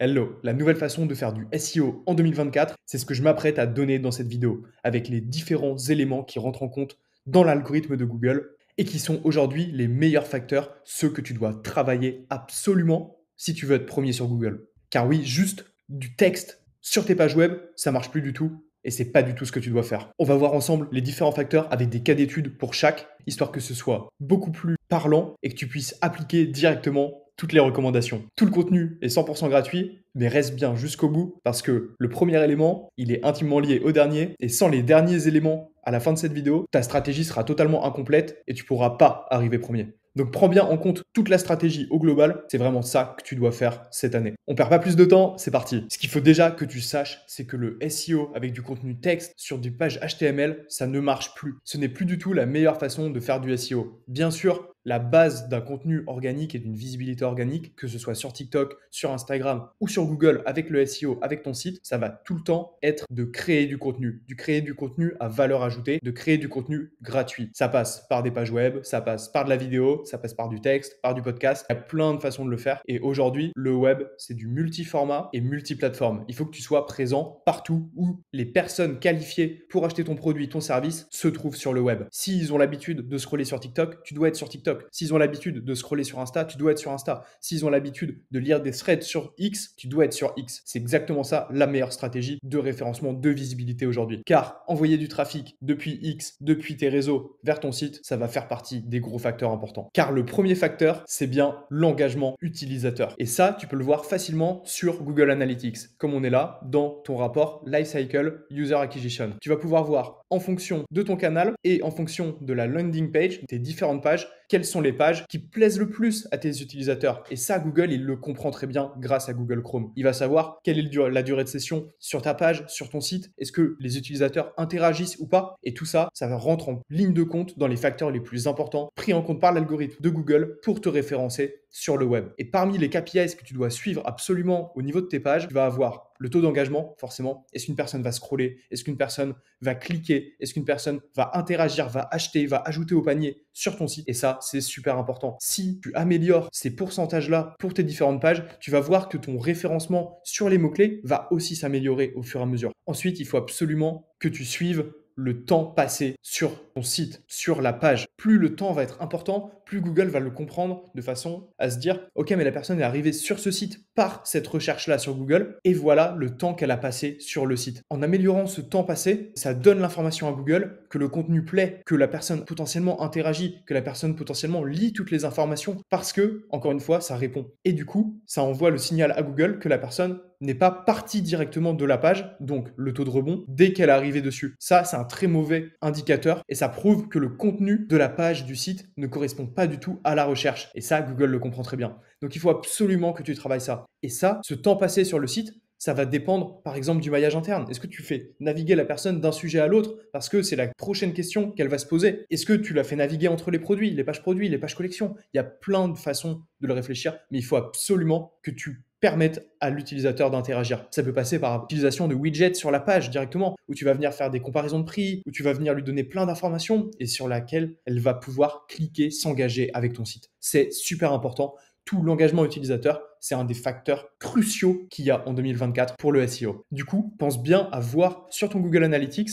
Hello, la nouvelle façon de faire du SEO en 2024, c'est ce que je m'apprête à te donner dans cette vidéo, avec les différents éléments qui rentrent en compte dans l'algorithme de Google et qui sont aujourd'hui les meilleurs facteurs, ceux que tu dois travailler absolument si tu veux être premier sur Google. Car oui, juste du texte sur tes pages web, ça marche plus du tout et c'est pas du tout ce que tu dois faire. On va voir ensemble les différents facteurs avec des cas d'études pour chaque, histoire que ce soit beaucoup plus parlant et que tu puisses appliquer directement toutes les recommandations. Tout le contenu est 100% gratuit, mais reste bien jusqu'au bout parce que le premier élément, il est intimement lié au dernier et sans les derniers éléments à la fin de cette vidéo, ta stratégie sera totalement incomplète et tu pourras pas arriver premier. Donc prends bien en compte toute la stratégie au global, c'est vraiment ça que tu dois faire cette année. On perd pas plus de temps, c'est parti. Ce qu'il faut déjà que tu saches, c'est que le SEO avec du contenu texte sur des pages HTML, ça ne marche plus. Ce n'est plus du tout la meilleure façon de faire du SEO. Bien sûr, la base d'un contenu organique et d'une visibilité organique, que ce soit sur TikTok, sur Instagram ou sur Google avec le SEO, avec ton site, ça va tout le temps être de créer du contenu à valeur ajoutée, de créer du contenu gratuit. Ça passe par des pages web, ça passe par de la vidéo, ça passe par du texte, par du podcast. Il y a plein de façons de le faire. Et aujourd'hui, le web, c'est du multiformat et multiplateforme. Il faut que tu sois présent partout où les personnes qualifiées pour acheter ton produit, ton service se trouvent sur le web. S'ils ont l'habitude de scroller sur TikTok, tu dois être sur TikTok. S'ils ont l'habitude de scroller sur Insta, tu dois être sur Insta. S'ils ont l'habitude de lire des threads sur X, tu dois être sur X. C'est exactement ça la meilleure stratégie de référencement, de visibilité aujourd'hui. Car envoyer du trafic depuis X, depuis tes réseaux vers ton site, ça va faire partie des gros facteurs importants. Car le premier facteur, c'est bien l'engagement utilisateur. Et ça, tu peux le voir facilement sur Google Analytics, comme on est là dans ton rapport Lifecycle User Acquisition. Tu vas pouvoir voir en fonction de ton canal et en fonction de la landing page, tes différentes pages, quelles sont les pages qui plaisent le plus à tes utilisateurs. Et ça, Google, il le comprend très bien grâce à Google Chrome. Il va savoir quelle est la durée de session sur ta page, sur ton site. Est-ce que les utilisateurs interagissent ou pas? Et tout ça, ça rentre en ligne de compte dans les facteurs les plus importants pris en compte par l'algorithme de Google pour te référencer sur le web. Et parmi les KPIs que tu dois suivre absolument au niveau de tes pages, tu vas avoir le taux d'engagement, forcément. Est-ce qu'une personne va scroller? Est-ce qu'une personne va cliquer? Est-ce qu'une personne va interagir, va acheter, va ajouter au panier sur ton site? Et ça, c'est super important. Si tu améliores ces pourcentages-là pour tes différentes pages, tu vas voir que ton référencement sur les mots-clés va aussi s'améliorer au fur et à mesure. Ensuite, il faut absolument que tu suives le temps passé sur ton site, sur la page. Plus le temps va être important, plus Google va le comprendre de façon à se dire « Ok, mais la personne est arrivée sur ce site par cette recherche-là sur Google et voilà le temps qu'elle a passé sur le site. » En améliorant ce temps passé, ça donne l'information à Google que le contenu plaît, que la personne potentiellement interagit, que la personne potentiellement lit toutes les informations parce que, encore une fois, ça répond. Et du coup, ça envoie le signal à Google que la personne n'est pas partie directement de la page, donc le taux de rebond, dès qu'elle est arrivée dessus. Ça, c'est un très mauvais indicateur et ça prouve que le contenu de la page du site ne correspond pas du tout à la recherche. Et ça, Google le comprend très bien. Donc, il faut absolument que tu travailles ça. Et ça, ce temps passé sur le site, ça va dépendre, par exemple, du maillage interne. Est-ce que tu fais naviguer la personne d'un sujet à l'autre parce que c'est la prochaine question qu'elle va se poser? Est-ce que tu la fais naviguer entre les produits, les pages collection? Il y a plein de façons de le réfléchir, mais il faut absolument que tu permettre à l'utilisateur d'interagir. Ça peut passer par l'utilisation de widgets sur la page directement, où tu vas venir faire des comparaisons de prix, où tu vas venir lui donner plein d'informations et sur laquelle elle va pouvoir cliquer, s'engager avec ton site. C'est super important. Tout l'engagement utilisateur, c'est un des facteurs cruciaux qu'il y a en 2024 pour le SEO. Du coup, pense bien à voir sur ton Google Analytics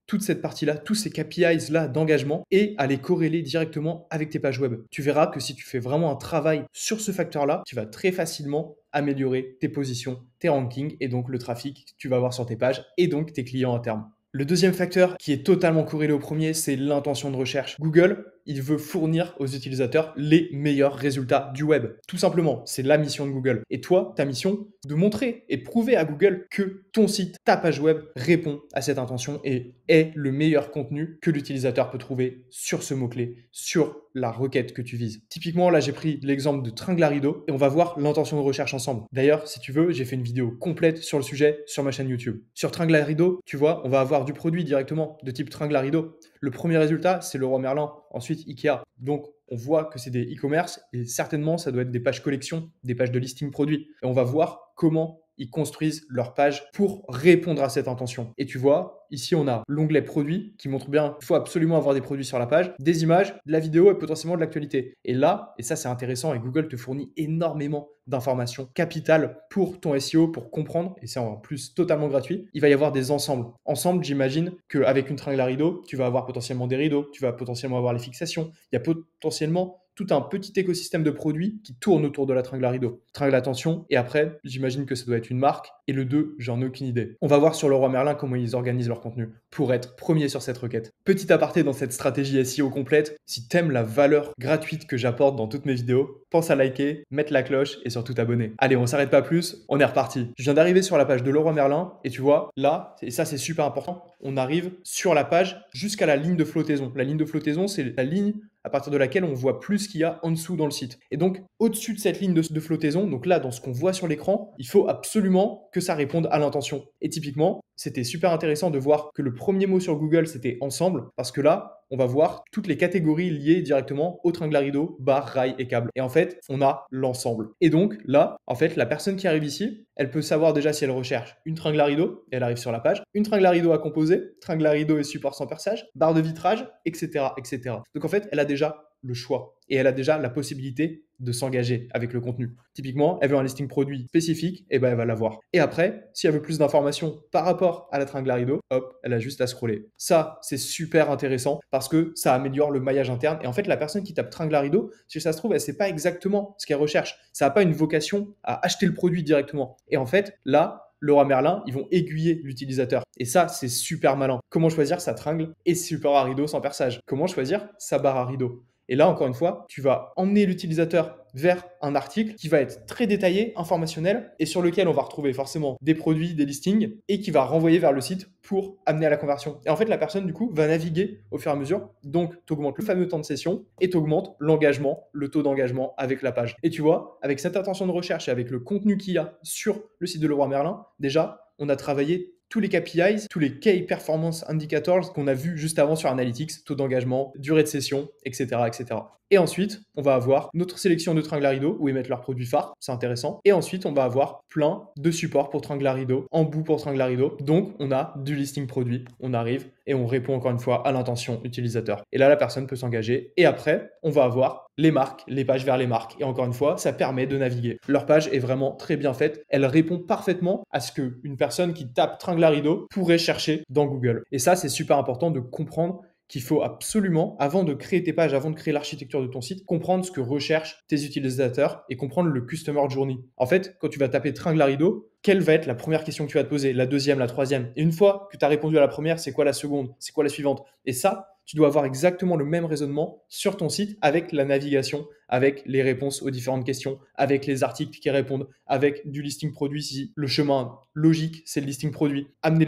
toute cette partie-là, tous ces KPIs-là d'engagement et à les corréler directement avec tes pages web. Tu verras que si tu fais vraiment un travail sur ce facteur-là, tu vas très facilement améliorer tes positions, tes rankings et donc le trafic que tu vas avoir sur tes pages et donc tes clients à terme. Le deuxième facteur qui est totalement corrélé au premier, c'est l'intention de recherche. Google, il veut fournir aux utilisateurs les meilleurs résultats du web. Tout simplement, c'est la mission de Google. Et toi, ta mission, de montrer et prouver à Google que ton site, ta page web répond à cette intention et est le meilleur contenu que l'utilisateur peut trouver sur ce mot-clé, sur la requête que tu vises. Typiquement, là, j'ai pris l'exemple de Tringle à rideau et on va voir l'intention de recherche ensemble. D'ailleurs, si tu veux, j'ai fait une vidéo complète sur le sujet sur ma chaîne YouTube. Sur Tringle à rideau, tu vois, on va avoir du produit directement de type Tringle à rideau. Le premier résultat, c'est Leroy Merlin, ensuite Ikea. Donc, on voit que c'est des e-commerce et certainement, ça doit être des pages collection, des pages de listing produit. Et on va voir comment ils construisent leur page pour répondre à cette intention. Et tu vois, ici, on a l'onglet produits qui montre bien qu'il faut absolument avoir des produits sur la page, des images, de la vidéo et potentiellement de l'actualité. Et là, et ça c'est intéressant, et Google te fournit énormément d'informations capitales pour ton SEO, pour comprendre, et c'est en plus totalement gratuit. Il va y avoir des ensembles. Ensemble, j'imagine qu'avec une tringle à rideau, tu vas avoir potentiellement des rideaux, tu vas potentiellement avoir les fixations, il y a potentiellement tout un petit écosystème de produits qui tourne autour de la tringle à rideau. Tringle attention, et après, j'imagine que ça doit être une marque, et le 2, j'en ai aucune idée. On va voir sur Leroy Merlin comment ils organisent leur contenu pour être premier sur cette requête. Petit aparté dans cette stratégie SEO complète, si t'aimes la valeur gratuite que j'apporte dans toutes mes vidéos, pense à liker, mettre la cloche et surtout t'abonner. Allez, on s'arrête pas plus, on est reparti. Je viens d'arriver sur la page de Leroy Merlin, et tu vois, là, et ça c'est super important, on arrive sur la page jusqu'à la ligne de flottaison. La ligne de flottaison, c'est la ligne à partir de laquelle on voit plus ce qu'il y a en dessous dans le site. Et donc, au-dessus de cette ligne de flottaison, donc là, dans ce qu'on voit sur l'écran, il faut absolument que ça réponde à l'intention. Et typiquement, c'était super intéressant de voir que le premier mot sur Google, c'était ensemble, parce que là, on va voir toutes les catégories liées directement au tringle à rideau, barre, rail et câble. Et en fait, on a l'ensemble. Et donc là, en fait, la personne qui arrive ici, elle peut savoir déjà si elle recherche une tringle à rideau, et elle arrive sur la page, une tringle à rideau à composer, tringle à rideau et support sans perçage, barre de vitrage, etc., etc. Donc en fait, elle a déjà le choix et elle a déjà la possibilité de s'engager avec le contenu. Typiquement, elle veut un listing produit spécifique, et ben elle va l'avoir. Et après, si elle veut plus d'informations par rapport à la tringle à rideau, hop, elle a juste à scroller. Ça, c'est super intéressant parce que ça améliore le maillage interne. Et en fait, la personne qui tape tringle à rideau, si ça se trouve, elle sait pas exactement ce qu'elle recherche. Ça n'a pas une vocation à acheter le produit directement. Et en fait, là, Leroy Merlin, ils vont aiguiller l'utilisateur. Et ça, c'est super malin. Comment choisir sa tringle et support à rideau sans perçage? Comment choisir sa barre à rideau? Et là, encore une fois, tu vas emmener l'utilisateur vers un article qui va être très détaillé, informationnel, et sur lequel on va retrouver forcément des produits, des listings, et qui va renvoyer vers le site pour amener à la conversion. Et en fait, la personne, du coup, va naviguer au fur et à mesure. Donc, tu augmentes le fameux temps de session et tu augmentes l'engagement, le taux d'engagement avec la page. Et tu vois, avec cette intention de recherche et avec le contenu qu'il y a sur le site de Leroy Merlin, déjà, on a travaillé tous les KPIs, tous les Key Performance Indicators qu'on a vu juste avant sur Analytics, taux d'engagement, durée de session, etc., etc. Et ensuite, on va avoir notre sélection de tringle à rideau où ils mettent leurs produits phares, c'est intéressant. Et ensuite, on va avoir plein de supports pour tringle à rideau, embout pour tringle à rideau. Donc, on a du listing produit, on arrive et on répond encore une fois à l'intention utilisateur. Et là, la personne peut s'engager. Et après, on va avoir les marques, les pages vers les marques. Et encore une fois, ça permet de naviguer. Leur page est vraiment très bien faite. Elle répond parfaitement à ce qu'une personne qui tape tringle à rideau pourrait chercher dans Google. Et ça, c'est super important de comprendre qu'il faut absolument, avant de créer tes pages, avant de créer l'architecture de ton site, comprendre ce que recherchent tes utilisateurs et comprendre le customer journey. En fait, quand tu vas taper tringle à rideau, quelle va être la première question que tu vas te poser, la deuxième, la troisième? Et une fois que tu as répondu à la première, c'est quoi la seconde? C'est quoi la suivante? Et ça, tu dois avoir exactement le même raisonnement sur ton site avec la navigation, avec les réponses aux différentes questions, avec les articles qui répondent, avec du listing produit si le chemin logique, c'est le listing produit. Amener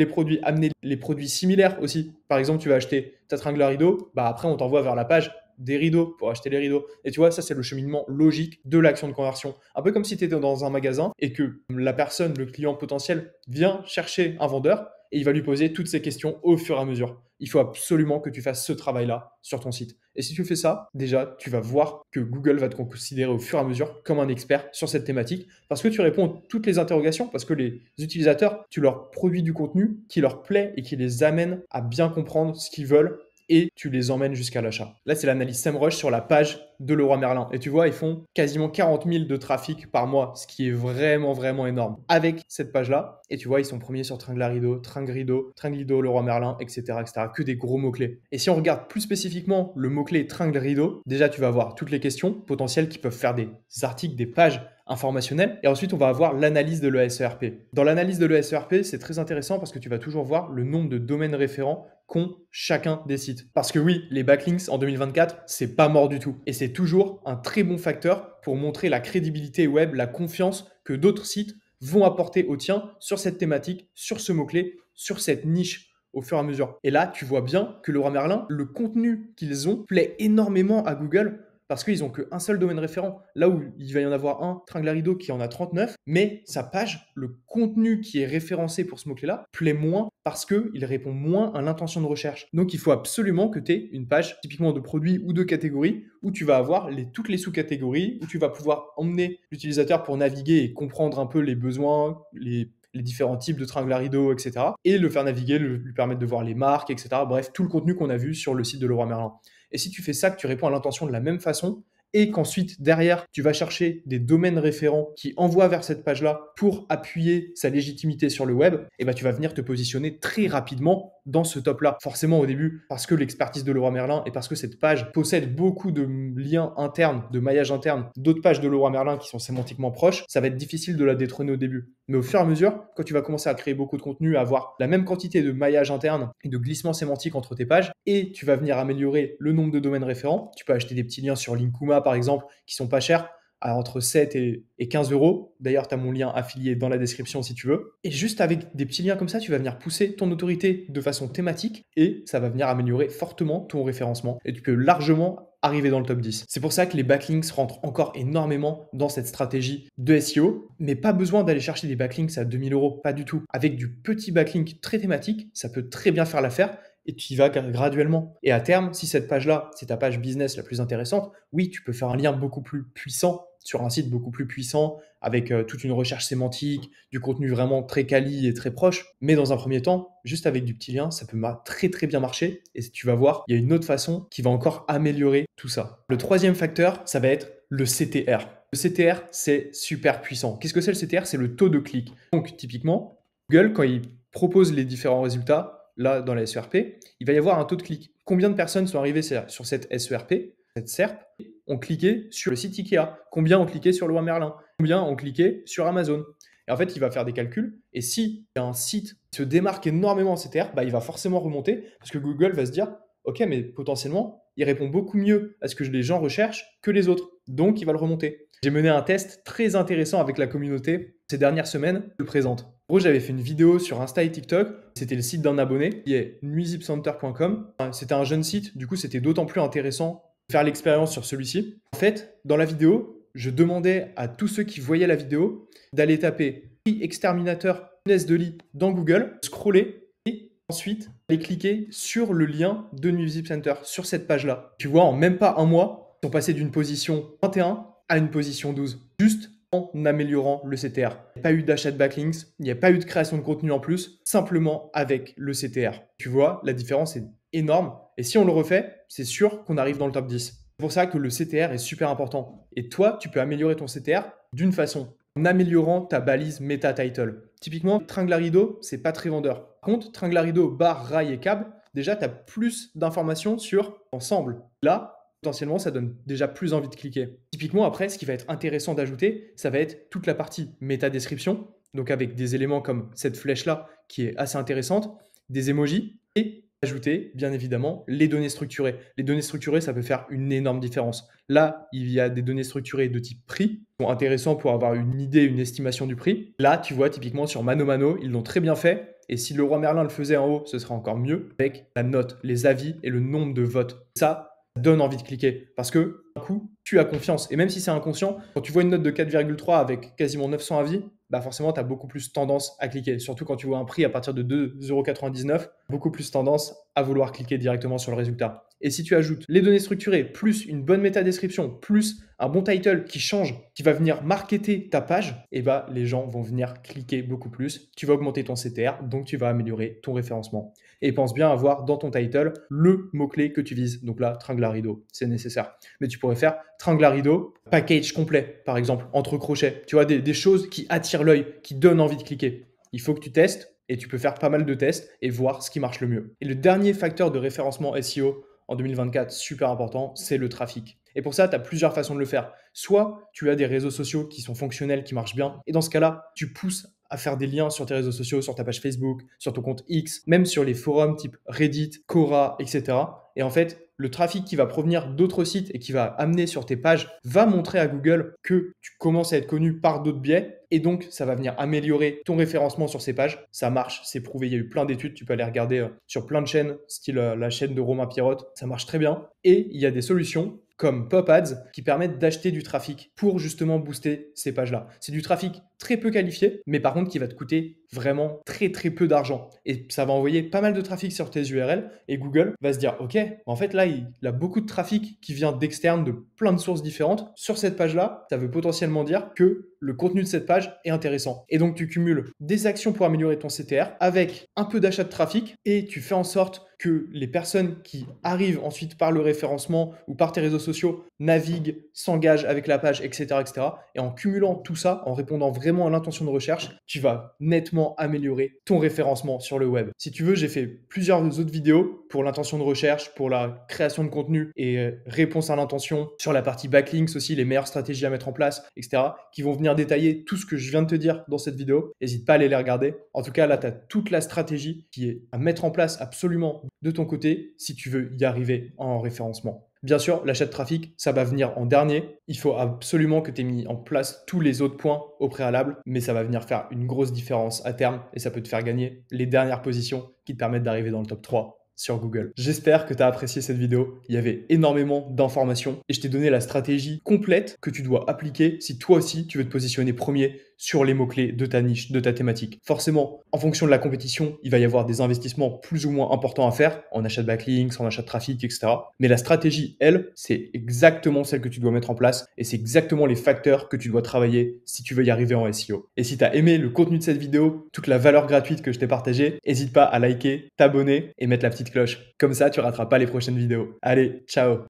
les produits similaires aussi. Par exemple, tu vas acheter ta tringle à rideau, bah après on t'envoie vers la page des rideaux pour acheter les rideaux. Et tu vois, ça c'est le cheminement logique de l'action de conversion. Un peu comme si tu étais dans un magasin et que la personne, le client potentiel, vient chercher un vendeur et il va lui poser toutes ces questions au fur et à mesure. Il faut absolument que tu fasses ce travail-là sur ton site. Et si tu fais ça, déjà, tu vas voir que Google va te considérer au fur et à mesure comme un expert sur cette thématique parce que tu réponds à toutes les interrogations, parce que les utilisateurs, tu leur produis du contenu qui leur plaît et qui les amène à bien comprendre ce qu'ils veulent et tu les emmènes jusqu'à l'achat. Là, c'est l'analyse SEMrush sur la page de Leroy Merlin. Et tu vois, ils font quasiment 40 000 de trafic par mois, ce qui est vraiment, vraiment énorme. Avec cette page-là, et tu vois, ils sont premiers sur tringle à rideau, tringle rideau, Leroy Merlin, etc., etc. Que des gros mots-clés. Et si on regarde plus spécifiquement le mot-clé tringle rideau, déjà, tu vas avoir toutes les questions potentielles qui peuvent faire des articles, des pages informationnelles. Et ensuite, on va avoir l'analyse de l'ESERP. Dans l'analyse de l'ESERP, c'est très intéressant parce que tu vas toujours voir le nombre de domaines référents qu'ont chacun des sites. Parce que oui, les backlinks en 2024, c'est pas mort du tout. Et c'est toujours un très bon facteur pour montrer la crédibilité web, la confiance que d'autres sites vont apporter au tien sur cette thématique, sur ce mot-clé, sur cette niche au fur et à mesure. Et là, tu vois bien que Leroy Merlin, le contenu qu'ils ont plaît énormément à Google parce qu'ils ont qu'un seul domaine référent. Là où il va y en avoir un, Tringlarido, qui en a 39, mais sa page, le contenu qui est référencé pour ce mot-clé-là, plaît moins parce qu'il répond moins à l'intention de recherche. Donc il faut absolument que tu aies une page typiquement de produits ou de catégories où tu vas avoir toutes les sous-catégories, où tu vas pouvoir emmener l'utilisateur pour naviguer et comprendre un peu les besoins, les différents types de Tringlarido, etc. Et le faire naviguer, lui permettre de voir les marques, etc. Bref, tout le contenu qu'on a vu sur le site de Leroy Merlin. Et si tu fais ça, que tu réponds à l'intention de la même façon, et qu'ensuite, derrière, tu vas chercher des domaines référents qui envoient vers cette page-là pour appuyer sa légitimité sur le web, et ben tu vas venir te positionner très rapidement dans ce top-là. Forcément au début, parce que l'expertise de Leroy Merlin et parce que cette page possède beaucoup de liens internes, de maillage interne, d'autres pages de Leroy Merlin qui sont sémantiquement proches, ça va être difficile de la détrôner au début. Mais au fur et à mesure, quand tu vas commencer à créer beaucoup de contenu, à avoir la même quantité de maillage interne et de glissement sémantique entre tes pages, et tu vas venir améliorer le nombre de domaines référents, tu peux acheter des petits liens sur Linkuma par exemple, qui sont pas chers, à entre 7 et 15 euros. D'ailleurs, tu as mon lien affilié dans la description si tu veux. Et juste avec des petits liens comme ça, tu vas venir pousser ton autorité de façon thématique et ça va venir améliorer fortement ton référencement. Et tu peux largement arriver dans le top 10. C'est pour ça que les backlinks rentrent encore énormément dans cette stratégie de SEO, mais pas besoin d'aller chercher des backlinks à 2000 euros, pas du tout. Avec du petit backlink très thématique, ça peut très bien faire l'affaire et tu y vas graduellement. Et à terme, si cette page-là, c'est ta page business la plus intéressante, oui, tu peux faire un lien beaucoup plus puissant sur un site beaucoup plus puissant, avec toute une recherche sémantique, du contenu vraiment très quali et très proche. Mais dans un premier temps, juste avec du petit lien, ça peut très très bien marcher. Et tu vas voir, il y a une autre façon qui va encore améliorer tout ça. Le troisième facteur, ça va être le CTR. Le CTR, c'est super puissant. Qu'est-ce que c'est le CTR? C'est le taux de clic. Donc typiquement, Google, quand il propose les différents résultats, là dans la SERP, il va y avoir un taux de clic. Combien de personnes sont arrivées sur cette SERP, cette SERP, ont cliqué sur le site Ikea? Combien ont cliqué sur Leroy Merlin? Combien ont cliqué sur Amazon? Et en fait, il va faire des calculs. Et si un site se démarque énormément en CTR, bah, il va forcément remonter parce que Google va se dire, OK, mais potentiellement, il répond beaucoup mieux à ce que les gens recherchent que les autres. Donc, il va le remonter. J'ai mené un test très intéressant avec la communauté ces dernières semaines. Je le présente. En gros, j'avais fait une vidéo sur Insta et TikTok. C'était le site d'un abonné qui est nuisipcenter.com. C'était un jeune site. Du coup, c'était d'autant plus intéressant de faire l'expérience sur celui-ci. En fait, dans la vidéo, je demandais à tous ceux qui voyaient la vidéo d'aller taper prix exterminateur punaise de lit dans Google, scroller et ensuite aller cliquer sur le lien de Nuisip Center sur cette page-là. Tu vois, en même pas un mois, ils sont passés d'une position 21 à une position 12. Juste en améliorant le CTR. Il n'y a pas eu d'achat de backlinks, il n'y a pas eu de création de contenu en plus, simplement avec le CTR. Tu vois, la différence est énorme. Et si on le refait, c'est sûr qu'on arrive dans le top 10. C'est pour ça que le CTR est super important. Et toi, tu peux améliorer ton CTR d'une façon, en améliorant ta balise meta title. Typiquement, Tringlarido, c'est pas très vendeur. Par contre, Tringlarido, barre, rail et câble, déjà, tu as plus d'informations sur ensemble. Là, potentiellement, ça donne déjà plus envie de cliquer. Typiquement, après, ce qui va être intéressant d'ajouter, ça va être toute la partie méta-description, donc avec des éléments comme cette flèche-là, qui est assez intéressante, des emojis, et ajouter, bien évidemment, les données structurées. Les données structurées, ça peut faire une énorme différence. Là, il y a des données structurées de type prix, qui sont intéressants pour avoir une idée, une estimation du prix. Là, tu vois, typiquement, sur ManoMano, ils l'ont très bien fait. Et si Leroy Merlin le faisait en haut, ce serait encore mieux, avec la note, les avis et le nombre de votes. Ça donne envie de cliquer parce que d'un coup, tu as confiance. Et même si c'est inconscient, quand tu vois une note de 4,3 avec quasiment 900 avis, bah forcément, tu as beaucoup plus tendance à cliquer. Surtout quand tu vois un prix à partir de 2,99 €, beaucoup plus tendance à vouloir cliquer directement sur le résultat. Et si tu ajoutes les données structurées, plus une bonne métadescription, plus un bon title qui change, qui va venir marketer ta page, et bah les gens vont venir cliquer beaucoup plus. Tu vas augmenter ton CTR, donc tu vas améliorer ton référencement. Et pense bien avoir dans ton title le mot-clé que tu vises. Donc là, Tringlarido, c'est nécessaire. Mais tu pourrais faire Tringlarido, package complet, par exemple, entre crochets. Tu vois, des choses qui attirent l'œil, qui donnent envie de cliquer. Il faut que tu testes et tu peux faire pas mal de tests et voir ce qui marche le mieux. Et le dernier facteur de référencement SEO en 2024, super important, c'est le trafic. Et pour ça, tu as plusieurs façons de le faire. Soit tu as des réseaux sociaux qui sont fonctionnels, qui marchent bien. Et dans ce cas-là, tu pousses à faire des liens sur tes réseaux sociaux, sur ta page Facebook, sur ton compte X, même sur les forums type Reddit, Quora, etc. Et en fait, le trafic qui va provenir d'autres sites et qui va amener sur tes pages va montrer à Google que tu commences à être connu par d'autres biais. Et donc, ça va venir améliorer ton référencement sur ces pages. Ça marche, c'est prouvé. Il y a eu plein d'études. Tu peux aller regarder sur plein de chaînes, style la chaîne de Romain Pierrotte. Ça marche très bien. Et il y a des solutions comme Pop Ads qui permettent d'acheter du trafic pour justement booster ces pages-là. C'est du trafic très peu qualifié, mais par contre qui va te coûter vraiment très très peu d'argent. Et ça va envoyer pas mal de trafic sur tes URL et Google va se dire, ok, en fait là, il a beaucoup de trafic qui vient d'externe, de plein de sources différentes. Sur cette page-là, ça veut potentiellement dire que le contenu de cette page est intéressant. Et donc tu cumules des actions pour améliorer ton CTR avec un peu d'achat de trafic et tu fais en sorte que les personnes qui arrivent ensuite par le référencement ou par tes réseaux sociaux naviguent, s'engagent avec la page, etc., etc. Et en cumulant tout ça, en répondant vraiment à l'intention de recherche, tu vas nettement améliorer ton référencement sur le web. Si tu veux, j'ai fait plusieurs autres vidéos pour l'intention de recherche, pour la création de contenu et réponse à l'intention, sur la partie backlinks aussi, les meilleures stratégies à mettre en place, etc., qui vont venir détailler tout ce que je viens de te dire dans cette vidéo. N'hésite pas à aller les regarder. En tout cas, là, tu as toute la stratégie qui est à mettre en place absolument de ton côté si tu veux y arriver en référencement. Bien sûr, l'achat de trafic, ça va venir en dernier. Il faut absolument que tu aies mis en place tous les autres points au préalable, mais ça va venir faire une grosse différence à terme et ça peut te faire gagner les dernières positions qui te permettent d'arriver dans le top 3 sur Google. J'espère que tu as apprécié cette vidéo. Il y avait énormément d'informations et je t'ai donné la stratégie complète que tu dois appliquer si toi aussi tu veux te positionner premier sur les mots-clés de ta niche, de ta thématique. Forcément, en fonction de la compétition, il va y avoir des investissements plus ou moins importants à faire en achat de backlinks, en achat de trafic, etc. Mais la stratégie, elle, c'est exactement celle que tu dois mettre en place et c'est exactement les facteurs que tu dois travailler si tu veux y arriver en SEO. Et si tu as aimé le contenu de cette vidéo, toute la valeur gratuite que je t'ai partagée, n'hésite pas à liker, t'abonner et mettre la petite cloche. Comme ça, tu rateras pas les prochaines vidéos. Allez, ciao!